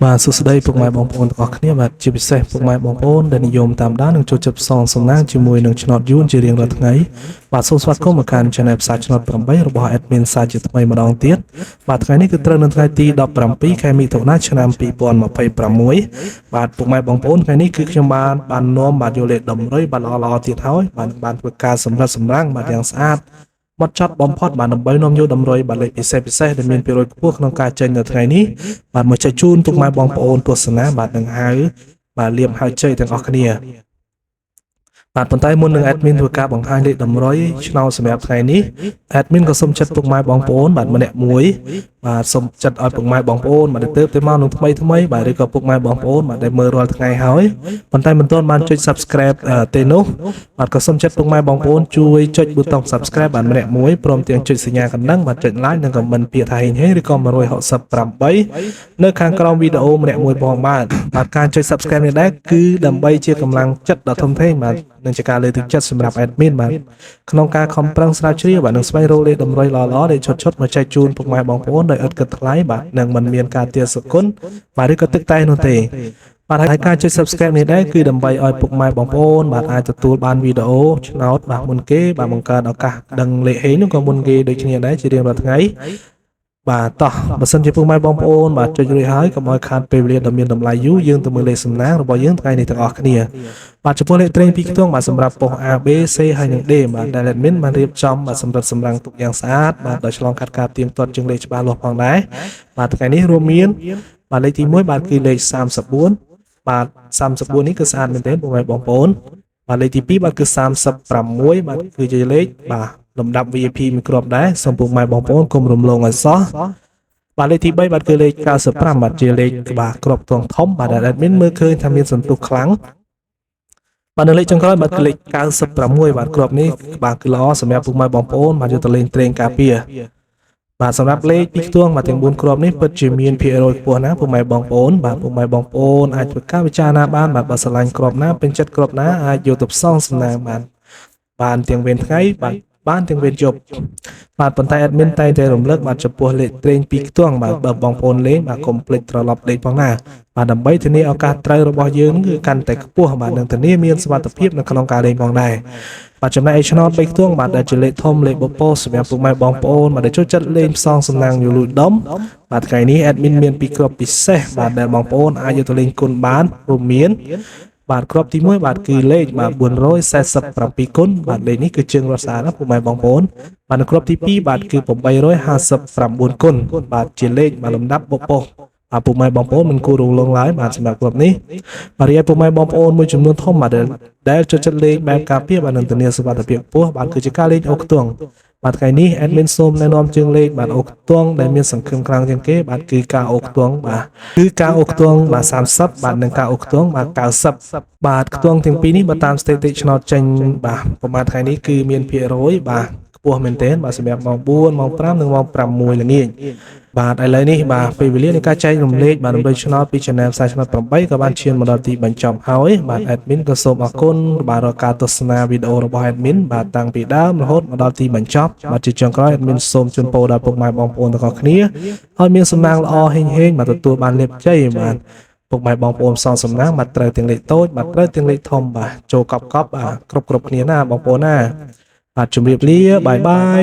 បាទសួស្តីពុកម៉ែបងប្អូនទាំងអស់គ្នាបាទជាពិសេសពុកម៉ែបងប្អូនដែលនិយមតាមដាននិងចូលចិត្តផ្សងសំណាងជាមួយនឹងឆ្នោតយួនជារៀងរាល់ថ្ងៃបាទសូមស្វាគមន៍មកកាន់ Channel ផ្សាយឆ្នោត8របស់ Admin សាជាថ្មីម្ដងទៀតបាទថ្ងៃនេះគឺត្រូវនៅថ្ងៃទី17ខែមិថុនាឆ្នាំ2026បាទពុកម៉ែបងប្អូនថ្ងៃនេះគឺខ្ញុំបាននាំបាទយកលេខតម្រុយបាទល្អៗទៀតហើយបានធ្វើការសម្រិតសម្រាំងបាទយ៉ាងស្អាតបត់ចត់បំផុតបាទដើម្បីនាំយកតម្រុយបាទលេខពិសេសដែលមានភាគរយខ្ពស់ក្នុងការចេញនៅថ្ងៃនេះបាទមកចែកជូនពុកម៉ែបងប្អូនទស្សនាបាទនឹងហៅបាទលៀបហៅជ័យទាំងអស់គ្នាបាទប៉ុន្តែមុននឹង admin ធ្វើការបង្ហាញលេខតម្រុយឆ្នោតសម្រាប់ថ្ងៃនេះ admin ក៏សូមចាត់ពុកម៉ែបងប្អូនបាទម្នាក់មួយបាទសូមចាត់ឲ្យពុកម៉ែបងប្អូនបាទទៅមកនឹងថ្មីបាទឬក៏ពុកម៉ែបងប្អូនបាទដែលមើលរាល់ថ្ងៃហើយប៉ុន្តែមិនទាន់បានចុច subscribe ទេនោះបាទក៏សូមចាត់ពុកម៉ែបងប្អូនជួយចុចប៊ូតុង subscribe បាទម្នាក់មួយព្រមទាំងចុចសញ្ញាកណ្ដឹងបាទចុច like និង comment ពាក្យថាហេងហេងឬក៏168នៅខាងក្រោមវីដេអូម្នាក់មួយផងបាទការចុច subscribe នេះដែរគឺដើម្បីជាកម្លាំងចិត្តដ៏ធំធេងបាទនឹងជាការលើកទឹកចិត្តសម្រាប់ admin បាទក្នុងការខំប្រឹងស្រាវជ្រាវបាទនឹងស្វែងរកលេខតម្រុយល្អៗដែលឈុតមកចែកជូនពុកម៉ែបងប្អូនដោយឥតគិតថ្លៃបាទនឹងមិនមានការទារសគុណបាទឬក៏ទឹកតែនោះទេបាទហើយការចុច subscribe នេះដែរគឺដើម្បីឲ្យពុកម៉ែបងប្អូនបាទអាចទទួលបានវីដេអូឆ្នោតបាទមុនគេបាទបង្កើតឱកាសដឹងលេខហេងនោះក៏មុនគេដូចគ្នាដែរជារៀងរាល់ថ្ងៃបាទតោះបើសិនជាពុកម៉ែបងប្អូនបាទចុចរួចហើយកុំឲ្យខាតពេលវេលាដ៏មានតម្លៃយូរយើងទៅមើលលេខសំណាងរបស់យើងថ្ងៃនេះទាំងអស់គ្នាបាទចំពោះលេខត្រេង2ខ្ទង់បាទសម្រាប់ប៉ុស្តិ៍ A B C ហើយនិង D បាទដែល admin បានរៀបចំបាទសម្រាប់សម្រាំងទុកយ៉ាងស្អាតបាទដោយឆ្លងកាត់ការទៀងទាត់ជាងលេខច្បាស់លាស់ផងដែរបាទថ្ងៃនេះរួមមានបាទលេខទី1បាទគឺលេខ34បាទ34នេះគឺស្អាតមែនទែនពុកម៉ែបងប្អូនបាទលេខទី2បាទគឺ36បាទគឺជាលេខបាទលំដាប់ VIP មួយគ្រាប់ដែរសូមពុកម៉ែបងប្អូនកុំរំលងឲ្យសោះបាទលេខទី3បាទគឺលេខ95បាទជាលេខបាទគ្រាប់ទងធំបាទដែល admin មើលឃើញថាមានសន្ទុះខ្លាំងបាទនៅលេខចុងក្រោយបាទគឺលេខ96បាទគ្រាប់នេះបាទគឺល្អសម្រាប់ពុកម៉ែបងប្អូនបាទយកទៅលេងត្រេងការពារបាទសម្រាប់លេខ2ខ្ទង់បាទទាំង4គ្រាប់នេះពិតជាមានភាគរយខ្ពស់ណាស់ពុកម៉ែបងប្អូនបាទពុកម៉ែបងប្អូនអាចធ្វើការពិចារណាបានបាទបើស្រឡាញ់គ្រាប់ណាពេញចិត្តគ្រាប់ណាអាចយកទៅផ្សងសំណាងបានទាំងវេនថ្ងៃបាទបានទាំងវេនយប់បាទប៉ុន្តែ admin តែងតែរំលឹកបាទចំពោះលេខត្រេង2ខ្ទង់បាទបើបងប្អូនលេងបាទកុំភ្លេចត្រឡប់លេខផងណាបាទដើម្បីធានាឱកាសត្រូវរបស់យើងគឺកាន់តែខ្ពស់បាទនឹងធានាមានសុវត្ថិភាពនៅក្នុងការលេងផងដែរបាទចំណែកឯឆ្នោត3ខ្ទង់បាទដែលជាលេខធំលេខបពោសម្រាប់ពុកម៉ែបងប្អូនបាទដែលចូលចិត្តលេងផ្សងសំណាងយូលូដុំបាទថ្ងៃនេះ admin មាន2គ្រាប់ពិសេសបាទដែលបងប្អូនអាចយកទៅលេងគុណបានរួមមានបាទគ្រាប់ទី1បាទគឺលេខបាទ447គុណបាទលេខនេះគឺជើងរត់ស្អាតណាពុកម៉ែបងប្អូនបាទនៅគ្រាប់ទី2បាទគឺ859គុណបាទជាលេខបាទលំដាប់បពោបាទពុកម៉ែបងប្អូនមិនគួររំលងឡើយបាទសម្រាប់គ្រាប់នេះបាទរីឯពុកម៉ែបងប្អូនមួយចំនួនធំបាទដែលចូលចិត្តលេងបែបការពារបាទនឹងធានាសុវត្ថិភាពខ្ពស់បាទគឺជាការលេងអូខ្ទង់បាទថ្ងៃនេះ admin សូមណែនាំជើងលេខបាទអូខ្ទង់ដែលមានសង្ឃឹមខ្លាំងជាងគេបាទគឺការអូខ្ទង់បាទគឺការអូខ្ទង់បាទ30បាទនិងការអូខ្ទង់បាទ90បាទខ្ទង់ទាំងពីរនេះបើតាមស្ថិតិឆ្នោតចេញបាទប្រហែលថ្ងៃនេះគឺមានភាគរយបាទខ្ពស់មែនទែនបាទសម្រាប់ម៉ោង4ម៉ោង5និងម៉ោង6ល្ងាចបាទឥឡូវនេះបាទពេលវេលានៃការចែករំលែកបាទដើម្បីឆ្នោតពី Channel ផ្សាយឆ្នោត8ក៏បានឈានមកដល់ទីបញ្ចប់ហើយបាទ admin ក៏សូមអរគុណបាទរាល់ការទស្សនាវីដេអូរបស់ admin បាទតាំងពីដើមរហូតមកដល់ទីបញ្ចប់បាទជាចុងក្រោយ admin សូមជូនពរដល់ពុកម៉ែបងប្អូនទាំងអស់គ្នាឲ្យមានសំណាងល្អហេងហេងបាទទទួលបានលាភជ័យបាទពុកម៉ែបងប្អូនផ្សងសំណាងបាទត្រូវទាំងលេខតូចបាទត្រូវទាំងលេខធំបាទចូលកប់បាទគ្រប់គ្នាណាបងប្អូនណាបាទជម្រាបលាបាយបាយ